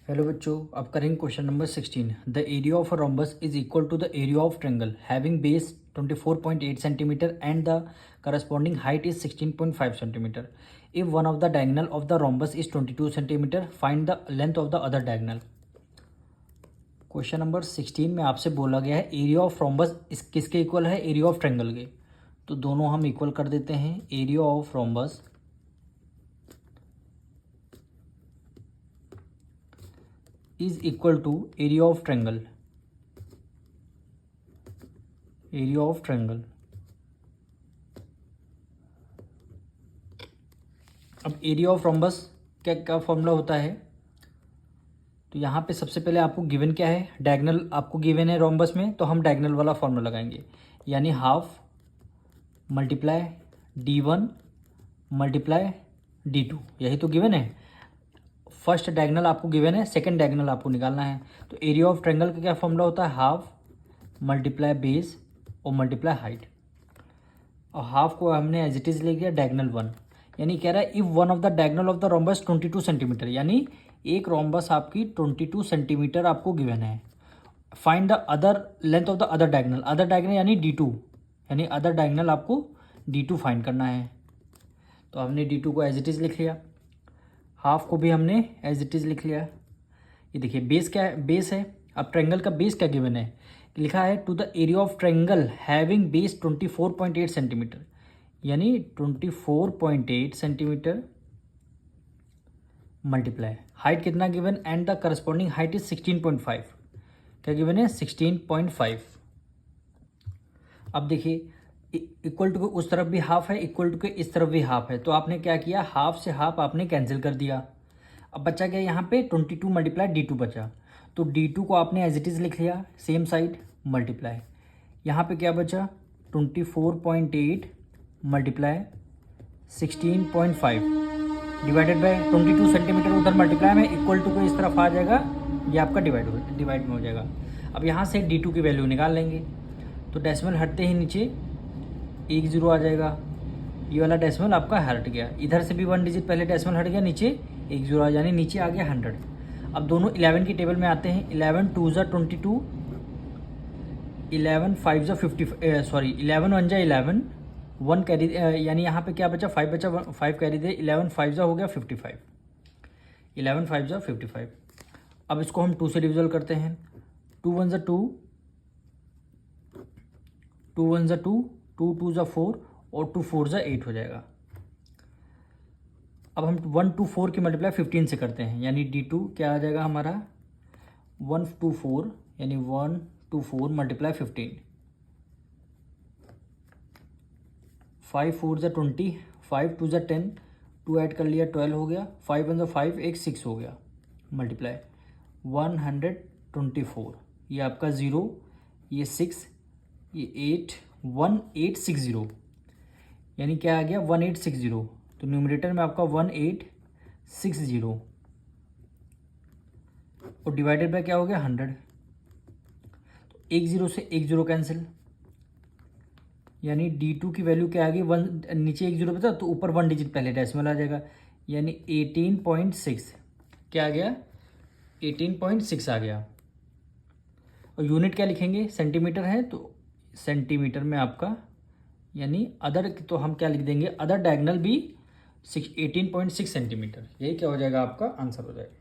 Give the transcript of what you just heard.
Hello बच्चों, अब करेंगे question number 16। The area of a rhombus is equal to the area of triangle having base 24.8 centimetre and the corresponding height is 16.5 centimetre. If one of the diagonal of the rhombus is 22 centimetre, find the length of the other diagonal. Question number 16 में आपसे बोला गया है area of rhombus किसके equal है, area of triangle के। तो दोनों हम इक्वल कर देते हैं। Area of rhombus is equal to area of triangle। area of triangle। अब एरिया ऑफ रोम्बस क्या क्या फॉर्मूला होता है, तो यहाँ पे सबसे पहले आपको गिवन क्या है, डायगोनल आपको गिवन है रोम्बस में, तो हम डायगोनल वाला फॉर्मूला लगाएंगे, यानी half multiply d1 multiply d2, यही तो गिवन है। फर्स्ट डायगोनल आपको गिवन है, सेकंड डायगोनल आपको निकालना है। तो एरिया ऑफ ट्रायंगल का क्या फॉर्मूला होता है, हाफ मल्टीप्लाई बेस और मल्टीप्लाई हाइट। और हाफ को हमने एज इट इज ले लिया डायगोनल 1, यानी कह रहा है if one of the diagonal of the rhombus 22 centimetre, यानी एक रोम्बस आपकी 22 सेंटीमीटर आपको गिवन है। Find the other length of the other diagonal. Other diagonal यानी d2, यानी अदर डायगोनल आपको d2 फाइंड करना है। तो हमने d2 को एज इट इज लिख लिया, हाफ को भी हमने एज इट इज लिख लिया। ये देखिए बेस क्या है, बेस है। अब ट्रायंगल का बेस क्या गिवन है, लिखा है to the area of triangle having base 24.8 centimetre, यानी 24.8 सेंटीमीटर मल्टीप्लाई हाइट कितना given, and the corresponding height is 16.5। क्या गिवन है, 16.5। अब देखिए इक्वल टू के उस तरफ भी हाफ है, इक्वल टू के इस तरफ भी हाफ है, तो आपने क्या किया, हाफ से हाफ आपने कैंसिल कर दिया। अब बचा क्या यहाँ पे 22 मल्टीप्लाई d2 बचा, तो d2 को आपने एज इट इज़ लिख लिया, सेम साइड मल्टीप्लाई। यहाँ पे क्या बचा 24.8 मल्टीप्लाई 16.5 डिवाइडेड बाय 22 सेंटीमीटर उधर मल्टीप्लाई में, इक्वल टू को इस तरफ आ जाएगा, ये आपका डिवाइड में हो जाएगा। अब यहाँ से d2 की वैल्यू निकाल लेंगे, तो डेसिमल हटते ही नीचे 1 0 आ जाएगा, ये वाला डेसिमल आपका हट गया, इधर से भी 1 डिजिट पहले डेसिमल हट गया, नीचे 1 0 यानी नीचे आ गया 100। अब दोनों 11 की टेबल में आते हैं, 11 2 ज़ा 22, 11 5 ज़ा 50, सॉरी 11 1 ज़ा 11, 1 कैरी, यानी यहाँ पे क्या बचा 5 बचा, 5 कैरी दे, 11 5 ज़ा हो गया 55, 11 5 ज़ा 55। अब इसको हम 2 से डिविजल करते हैं, 2 1 ज़ा 2, 2 1 ज़ा 2, 2 2 ज़ा 4 और 2 4 ज़ा 8 हो जाएगा। अब हम 1 2 4 की मल्टीप्लाई 15 से करते हैं, यानी d2 क्या आ जाएगा हमारा 1 2 4, यानी 1 2 4 मल्टीप्लाई 15, 5 4 ज़ा 20, 5 2 ज़ा 10, 2 ऐड कर लिया 12 हो गया, 5 1 ज़ा 5, एक 6 हो गया, मल्टीप्लाई 124, ये आपका 0, ये 6, ये 8, 1860, यानी क्या आ गया 1860। तो न्यूमरेटर में आपका 1860 और डिवाइडेड बाय क्या हो गया 100। तो 1 0 से 1 0 कैंसिल, यानी d2 की वैल्यू क्या आ गई, 1 नीचे 1 0 बचा तो ऊपर 1 डिजिट पहले डेसिमल आ जाएगा, यानी 18.6 क्या आ गया 18.6 आ गया। और यूनिट क्या लिखेंगे, सेंटीमीटर है तो सेंटीमीटर में आपका, यानी अदर तो हम क्या लिख देंगे, अदर डायगोनल भी 18.6 सेंटीमीटर, यही क्या हो जाएगा आपका आंसर हो जाएगा।